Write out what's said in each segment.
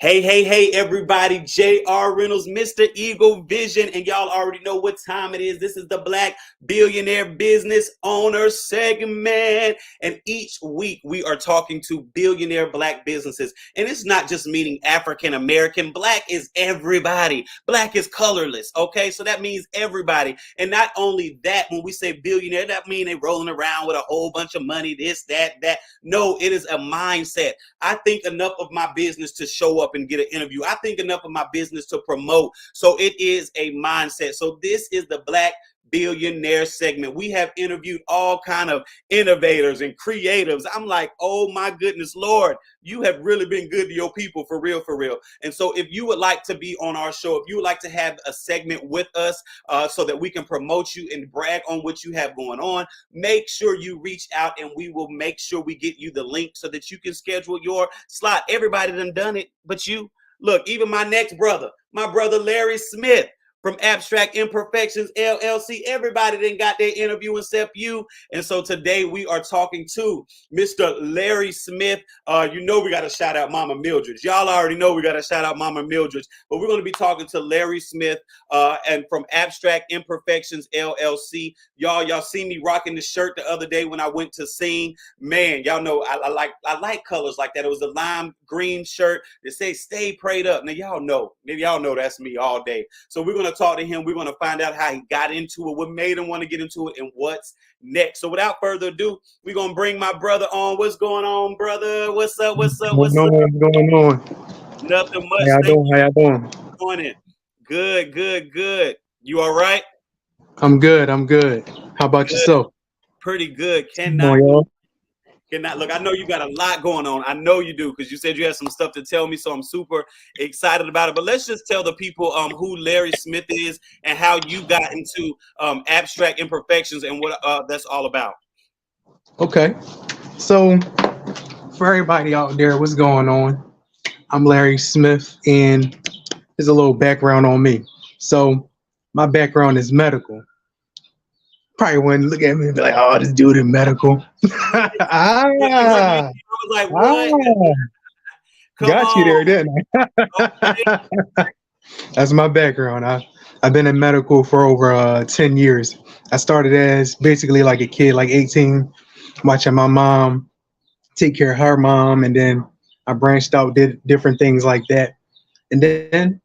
Hey, everybody. J.R. Reynolds, Mr. Eagle Vision. And y'all already know what time it is. This is the Black Billionaire Business Owner segment. And each week we are talking to billionaire Black businesses. And it's not just meaning African American. Black is everybody. Black is colorless. Okay, so that means everybody. And not only that, when we say billionaire, that means they rolling around with a whole bunch of money, this, that. No, it is a mindset. I think enough of my business to show up and get an interview. I think enough of my business to promote. So it is a mindset. So this is the Black Billionaire segment. We have interviewed all kind of innovators and creatives. I'm like, oh my goodness, Lord, you have really been good to your people for real, for real. And so if you would like to be on our show, if you would like to have a segment with us so that we can promote you and brag on what you have going on, make sure you reach out and we will make sure we get you the link so that you can schedule your slot. Everybody done it, but you. Look, even my next brother, my brother Larry Smith from Abstract Imperfections LLC. Everybody done got their interview except you. And so today we are talking to Mr. Larry Smith. You know we got to shout out Mama Mildred. Y'all already know we got to shout out Mama Mildred. But we're going to be talking to Larry Smith and from Abstract Imperfections LLC. Y'all seen me rocking the shirt the other day when I went to sing. Man, y'all know I like colors like that. It was a lime green shirt that says "Stay Prayed Up." Now y'all know that's me all day. So we're going to talk to him. We're going to find out how he got into it, what made him want to get into it, and what's next. So without further ado, we're going to bring my brother on. What's going on, brother? What's up? What's going on? Nothing much. How y'all doing? Doing it. Good. You all right? I'm good. How about yourself? Pretty good. Cannot look. I know you got a lot going on. I know you do because you said you had some stuff to tell me. So I'm super excited about it. But let's just tell the people who Larry Smith is and how you got into Abstract Imperfections and what that's all about. Okay. So for everybody out there, what's going on? I'm Larry Smith, and there's a little background on me. So my background is medical. Probably wouldn't look at me and be like, "Oh, this dude in medical." I was like, what? Got you there, didn't I? That's my background. I've been in medical for over 10 years. I started as basically like a kid, like 18, watching my mom take care of her mom, and then I branched out, did different things like that. And then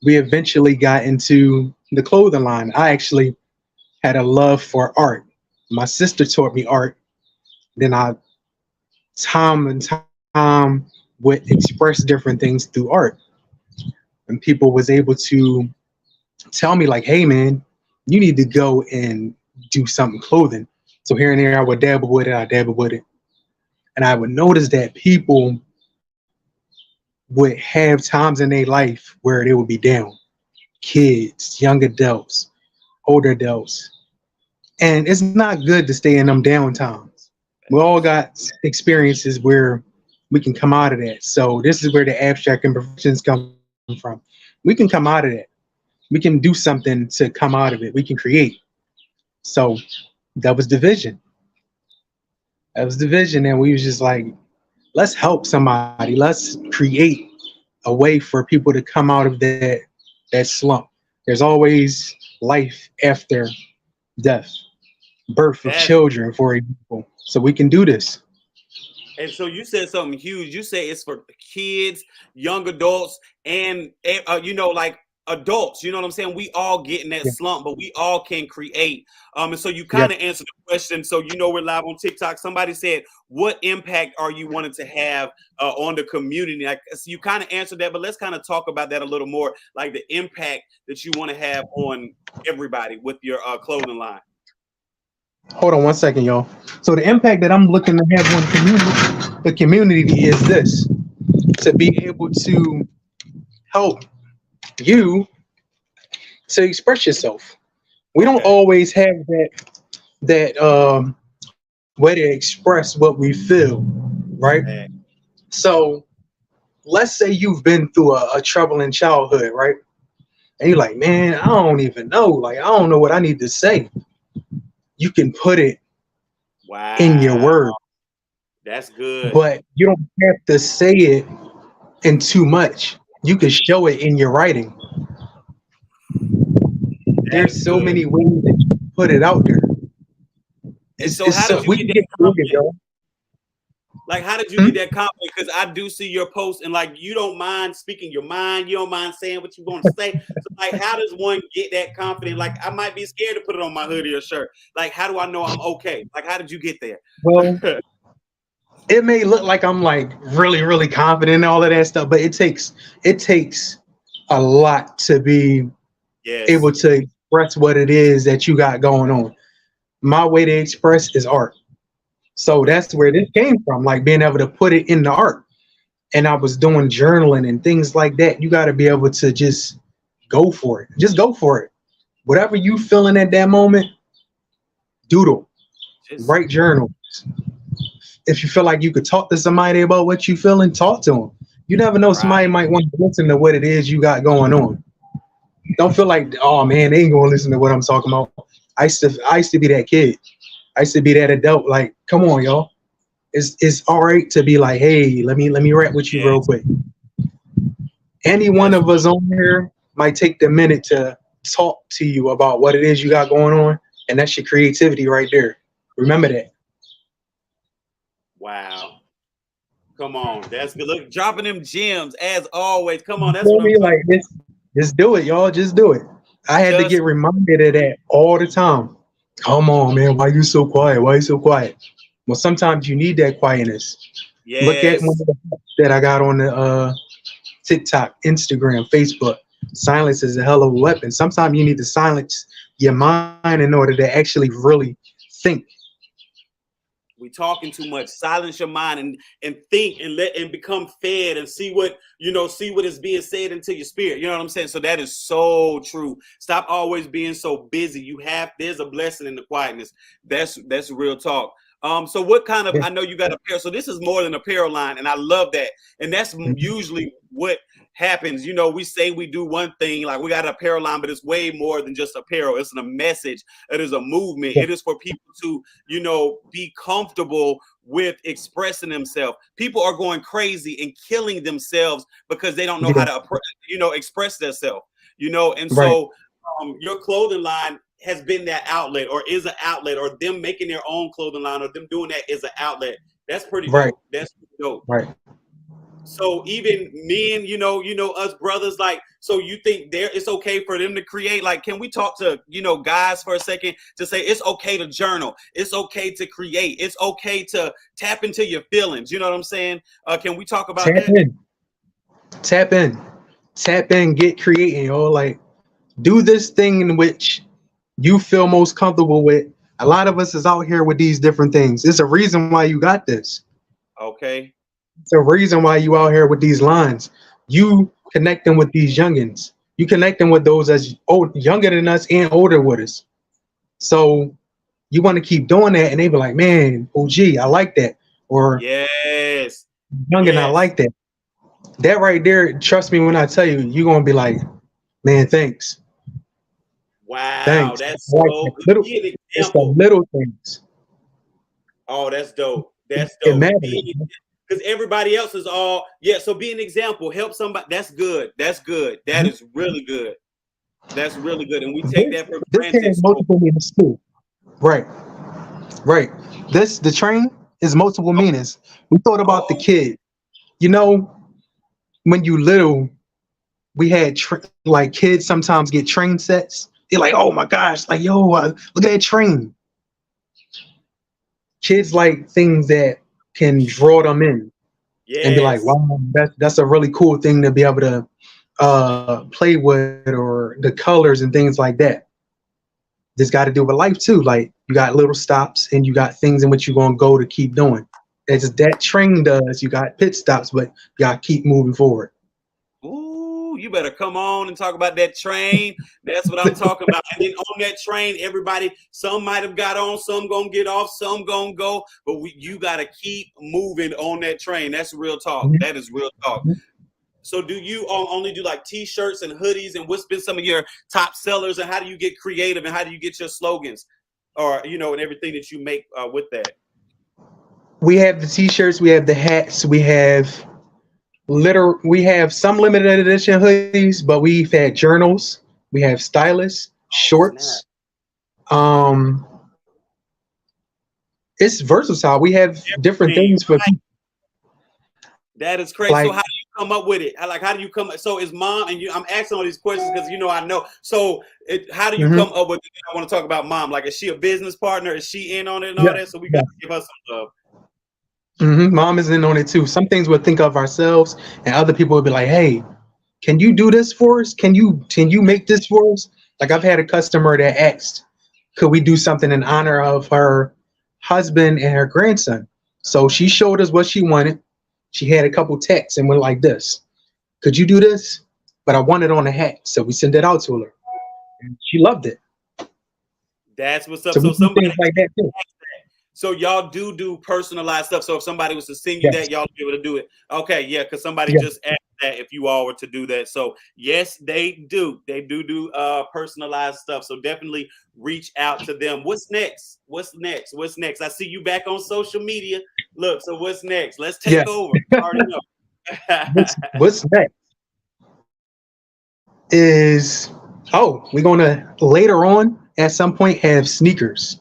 we eventually got into the clothing line. I actually had a love for art. My sister taught me art. Then time and time would express different things through art. And people was able to tell me like, "Hey man, you need to go and do something clothing." So here and there I would dabble with it. And I would notice that people would have times in their life where they would be down. Kids, young adults, older adults. And it's not good to stay in them down times. We all got experiences where we can come out of that. So this is where the abstract imperfections come from. We can come out of that. We can do something to come out of it. We can create. So that was the vision. And we was just like, let's help somebody. Let's create a way for people to come out of that slump. There's always life after death, birth of children, for example. So we can do this. And so you said something huge. You say it's for kids, young adults, and like adults. You know what I'm saying? We all get in that slump, but we all can create. And so you kind of answered the question. So we're live on TikTok. Somebody said, "What impact are you wanting to have on the community?" Like, so you kind of answered that, but let's kind of talk about that a little more, like the impact that you want to have on everybody with your clothing line. Hold on one second, y'all. So the impact that I'm looking to have on the community is this: to be able to help you to express yourself. We don't always have that way to express what we feel, right? Okay. So let's say you've been through a troubling childhood, right? And you're like, "Man, I don't even know. Like, I don't know what I need to say." You can put it in your word. That's good. But you don't have to say it and too much. You could show it in your writing. That is There's so good. many ways that you put it out there. And It's, so, it's how so did you we get can that get creative, confidence? yo. Like, how did you Hmm? get that confidence? Because I do see your posts, and like, you don't mind speaking your mind. You don't mind saying what you want to say. So, like, how does one get that confident? Like, I might be scared to put it on my hoodie or shirt. Like, how do I know I'm okay? Like, how did you get there? Well, it may look like I'm like really, really confident and all of that stuff, but it takes a lot to be Yes. able to express what it is that you got going on. My way to express is art. So Okay. that's where this came from, like being able to put it in the art. And I was doing journaling and things like that. You got to be able to just go for it. Just go for it. Whatever you feeling at that moment, doodle, Just write journal. If you feel like you could talk to somebody about what you feeling, talk to them. You never know, right. somebody might want to listen to what it is you got going on. Don't feel like, oh man, they ain't gonna listen to what I'm talking about. I used to be that kid. I used to be that adult. Like, come on, y'all. It's all right to be like, hey, let me rap with you real Yes. quick. Any one That's of us on here might take the minute to talk to you about what it is you got going on, and that's your creativity right there. Remember that. wow. Come on. That's good. Look, dropping them gems as always. Come on. You That's feel what I'm me? talking Like this, just do it, y'all. Just do it. I had to about. get Just reminded of that all the time. Come on, man. Why you so quiet? Why you so quiet? Well, sometimes you need that quietness. Look at one yes. of the posts that I got on the TikTok, Instagram, Facebook. Silence is a hell of a weapon. Sometimes you need to silence your mind in order to actually really think. We talking too much. Silence your mind and think and let and become fed and see what see what is being said into your spirit. You know what I'm saying? So that is so true. Stop always being so busy. There's a blessing in the quietness. That's real talk. So what kind of Yeah. I know you got apparel. So this is more than apparel line, and I love that. And that's Mhm. usually what happens. We say we do one thing, like we got an apparel line, but it's way more than just apparel. It's a message. It is a movement. Yeah. It is for people to be comfortable with expressing themselves. People are going crazy and killing themselves because they don't know how Yeah. to, express themselves. And Right. so your clothing line has been that outlet, or is an outlet, or them making their own clothing line, or them doing that is an outlet. That's pretty Right. dope. That's pretty dope. Right. So even men, us brothers, like, so you think it's okay for them to create? Like, can we talk to, guys for a second to say it's okay to journal, it's okay to create, it's okay to tap into your feelings? You know what I'm saying? Can we talk about Tap that? in. Tap in. Tap in. Get creating, yo. Like, do this thing in which you feel most comfortable with. A lot of us is out here with these different things. There's a reason why you got this. Okay. It's a reason why you out here with these lines. You connecting with these youngins. You connecting with those as younger than us and older with us. So you want to keep doing that, and they be like, "Man, OG, I like that," or Yes. "Youngin, I Yes. like that." That right there, trust me when I tell you, you're gonna be like, "Man, thanks, Wow. thanks." That's I like that. so. Little, Be an it's the example. little things. Oh, that's dope. That's It dope. matters. Because everybody else is all, yeah. So be an example. Help somebody. That's good. That's good. That Mhm. is really good. That's really good. And we take This that for this granted. has So, multiple meanings too. Right, right. The train is multiple oh, meanings. We thought about the oh, kid. You know, when you little, we had like kids sometimes get train sets. They're like, oh my gosh, like yo, look at that train. Kids like things that can draw them in and be like, yes. wow, that's a really cool thing to be able to play with, or the colors and things like that. This got to do with life too. Like you got little stops and you got things in which you're gonna go to keep doing. As that train does, you got pit stops, but you got to keep moving forward. Ooh, you better come on and talk about that train. That's what I'm talking about. And then on that train, everybody, some might have got on, some gonna get off, some gonna go, but you gotta keep moving on that train. That's real talk. Mhm. That is real talk. So do you only do like t-shirts and hoodies, and what's been some of your top sellers, and how do you get creative, and how do you get your slogans, or and everything that you make with that? We have the t-shirts, we have the hats, we have We have some limited edition hoodies, but we've had journals, we have stylists, Snap. shorts. Um, it's versatile. We have different Everything. things for That is crazy. So like. how do you come up with it? How do you come? So is mom and you? I'm asking all these questions because I know. So how do you Mhm. come up with it? I want to talk about mom. Like, is she a business partner? Is she in on it and all Yeah, that? So we got yeah. to give her some love. Mom is in on it too. Some things we'll think of ourselves, and other people will be like, "Hey, can you do this for us? Can you make this for us?" Like I've had a customer that asked, "Could we do something in honor of her husband and her grandson?" So she showed us what she wanted. She had a couple texts and went like this: "Could you do this? But I want it on a hat." So we sent it out to her, and she loved it. That's what's up. So we So do somebody, things like that too. so y'all do personalized stuff. So if somebody was to send you that, Yes, y'all be able to do it. Okay, yeah, because somebody yes, just asked that if you all were to do that. So yes, they do. They do personalized stuff. So definitely reach out to them. What's next? What's next? What's next? I see you back on social media. Look, so what's next? Let's take yes. over. I already know. What's next is, we're gonna later on at some point have sneakers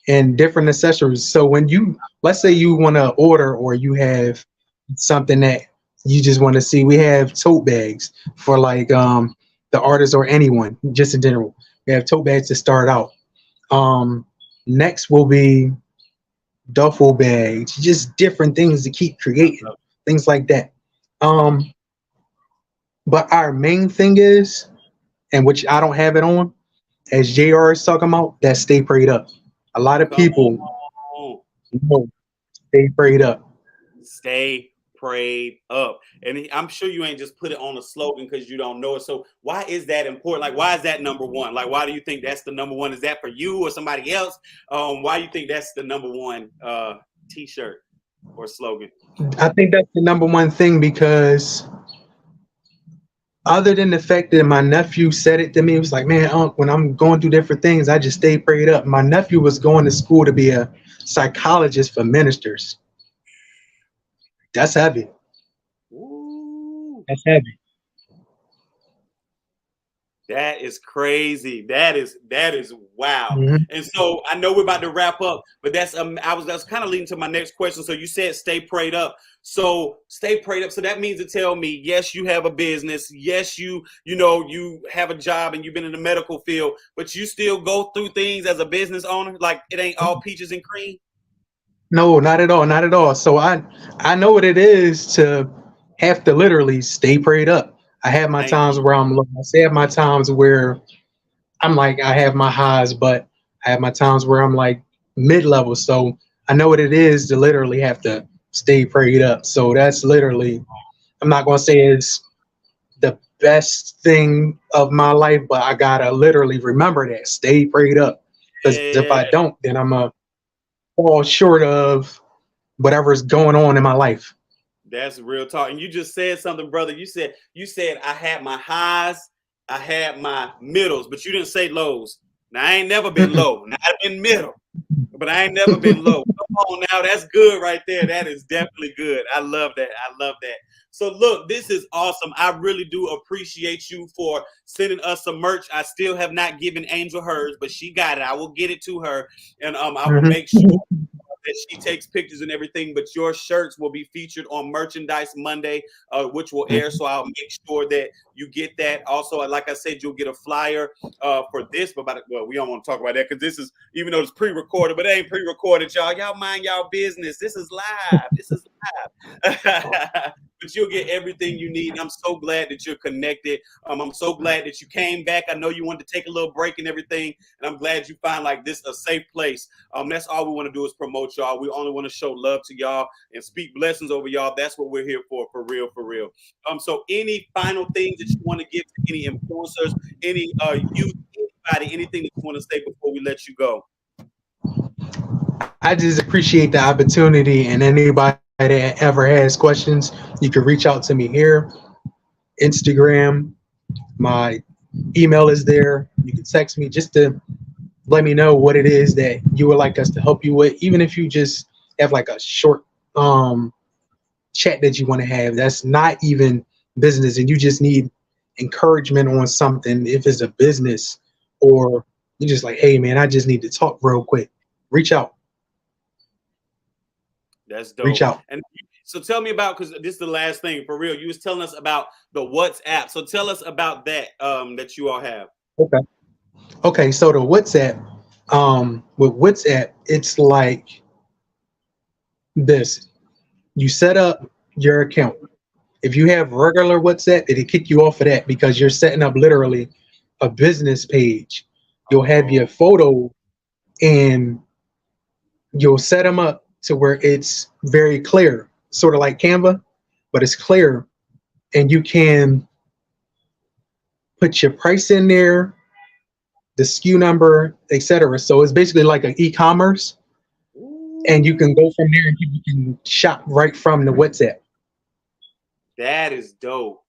and different accessories. So when you, let's say you want to order, or you have something that you just want to see, we have tote bags for like the artist or anyone just in general. We have tote bags to start out. Um, Next will be duffel bags, just different things to keep creating, things like that. Um, but our main thing is, and which I don't have it on, as JR is talking about, that stay prayed up. A lot of Come people on. know stay prayed up. Stay prayed up. And I'm sure you ain't just put it on a slogan because you don't know it. So why is that important? Like, why is that number one? Like, why do you think that's the number one? Is that for you or somebody else? Why do you think that's the number one t-shirt or slogan? I think that's the number one thing because other than the fact that my nephew said it to me, it was like, man, when I'm going through different things, I just stay prayed up. My nephew was going to school to be a psychologist for ministers. That's heavy. Ooh. That's heavy. That is crazy. That is wow. Hmm. And so I know we're about to wrap up, but that's kind of leading to my next question. So you said stay prayed up. So stay prayed up. So that means to tell me, yes, you have a business. Yes, you have a job and you've been in the medical field, but you still go through things as a business owner. Like it ain't all peaches and cream. No, not at all, not at all. So I know what it is to have to literally stay prayed up. I have my Thank times you. where I'm low. I have my times where I'm like, I have my highs, but I have my times where I'm like mid level. So I know what it is to literally have to stay prayed up. So that's literally, I'm not going to say it's the best thing of my life, but I got to literally remember that, stay prayed up. Because if Yeah. I don't, then I'm going to fall short of whatever's going on in my life. That's real talk. And you just said something, brother. You said I had my highs, I had my middles, but you didn't say lows. Now I ain't never been low. Now I've been middle, but I ain't never been low. Come on now, that's good right there. That is definitely good. I love that. I love that. So look, this is awesome. I really do appreciate you for sending us some merch. I still have not given Angel hers, but she got it. I will get it to her, and I will make sure Mhm. that she takes pictures and everything, but your shirts will be featured on Merchandise Monday, which will air. So I'll make sure that you get that. Also, like I said, you'll get a flyer for this. But well, we don't want to talk about that because this is, even though it's pre-recorded, but it ain't pre-recorded, y'all. Y'all mind y'all business. This is live. This is live. But you'll get everything you need. And I'm so glad that you're connected. I'm so glad that you came back. I know you wanted to take a little break and everything, and I'm glad you find like this a safe place. That's all we want to do is promote y'all. We only want to show love to y'all and speak blessings over y'all. That's what we're here for real, for real. So any final things that you want to give to any influencers, any youth, anybody, anything that you want to say before we let you go? I just appreciate the opportunity, and anybody that ever has questions, you can reach out to me here, Instagram. My email is there. You can text me just to let me know what it is that you would like us to help you with, even if you just have like a short chat that you want to have that's not even business, and you just need encouragement on something, if it's a business, or you're just like, hey man, I just need to talk real quick, reach out. That's Reach dope. out. And so tell me about, because this is the last thing for real. You was telling us about the WhatsApp. So tell us about that that you all have. Okay. Okay. So the WhatsApp, with WhatsApp, it's like this. You set up your account. If you have regular WhatsApp, it'll kick you off of that because you're setting up literally a business page. You'll have your Oh, photo and you'll set them up to where it's very clear, sort of like Canva, but it's clear, and you can put your price in there, the SKU number, etc. So it's basically like an e-commerce, and you can go from there and you can shop right from the WhatsApp. that is dope.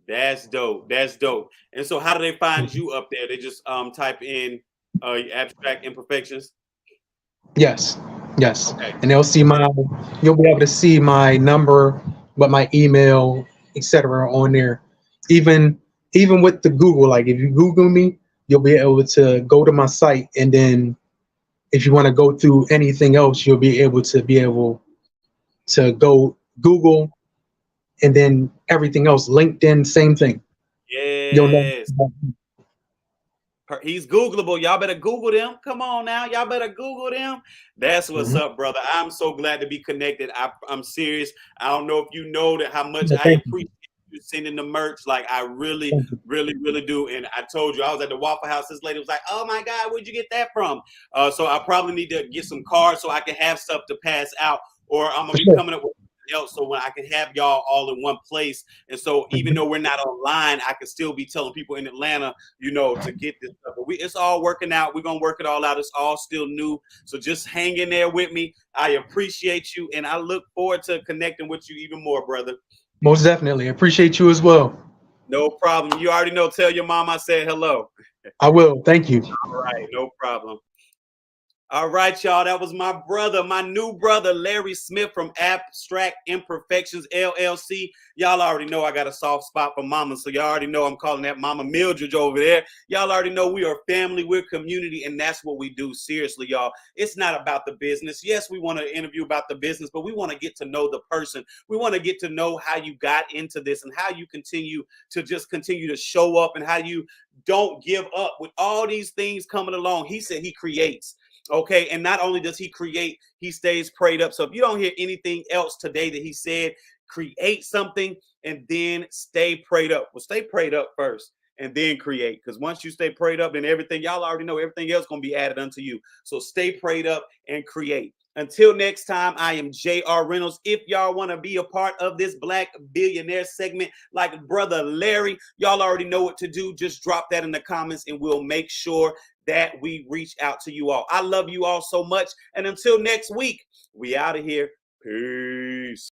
That's dope. That's dope. And so how do they find you up there? They just type in abstract imperfections. Yes, yes, Okay. and you'll be able to see my number, but my email, etc. on there. Even even with the Google, like if you Google me, you'll be able to go to my site, and then if you want to go through anything else, you'll be able to go Google, and then everything else. LinkedIn, same thing. You'll know. Yes. He's Googleable. Y'all better Google them. Come on now. Y'all better Google them. That's what's Mhm. up, brother. I'm so glad to be connected. I'm serious. I don't know if you know that how much Well, I thank you. appreciate you sending the merch. Like I really, Thank you. really, really do. And I told you I was at the Waffle House. This lady was like, "Oh my God, where'd you get that from?" So I probably need to get some cards so I can have stuff to pass out, or I'm gonna For be sure. coming up with else so when I can have y'all all in one place. And so even Mhm. though we're not online, I can still be telling people in Atlanta, to get this stuff. But it's all working out. We're gonna work it all out. It's all still new. So just hang in there with me. I appreciate you, and I look forward to connecting with you even more, brother. Most definitely. Appreciate you as well. No problem. You already know. Tell your mom I said hello. I will. Thank you. All right, no problem. All right, y'all. That was my brother, my new brother, Larry Smith from Abstract Imperfections LLC. Y'all already know I got a soft spot for mama, so y'all already know I'm calling that Mama Mildred over there. Y'all already know we are family, we're community, and that's what we do. Seriously, y'all. It's not about the business. Yes, we want to interview about the business, but we want to get to know the person. We want to get to know how you got into this and how you continue to show up and how you don't give up with all these things coming along. He said he creates. Okay. And not only does he create, he stays prayed up. So if you don't hear anything else today that he said, create something and then stay prayed up. Well, stay prayed up first and then create. Because once you stay prayed up, then everything, y'all already know everything else going to be added unto you. So stay prayed up and create. Until next time, I am J.R. Reynolds. If y'all want to be a part of this Black Billionaire segment like Brother Larry, y'all already know what to do. Just drop that in the comments and we'll make sure that we reach out to you all. I love you all so much. And until next week, we out of here. Peace.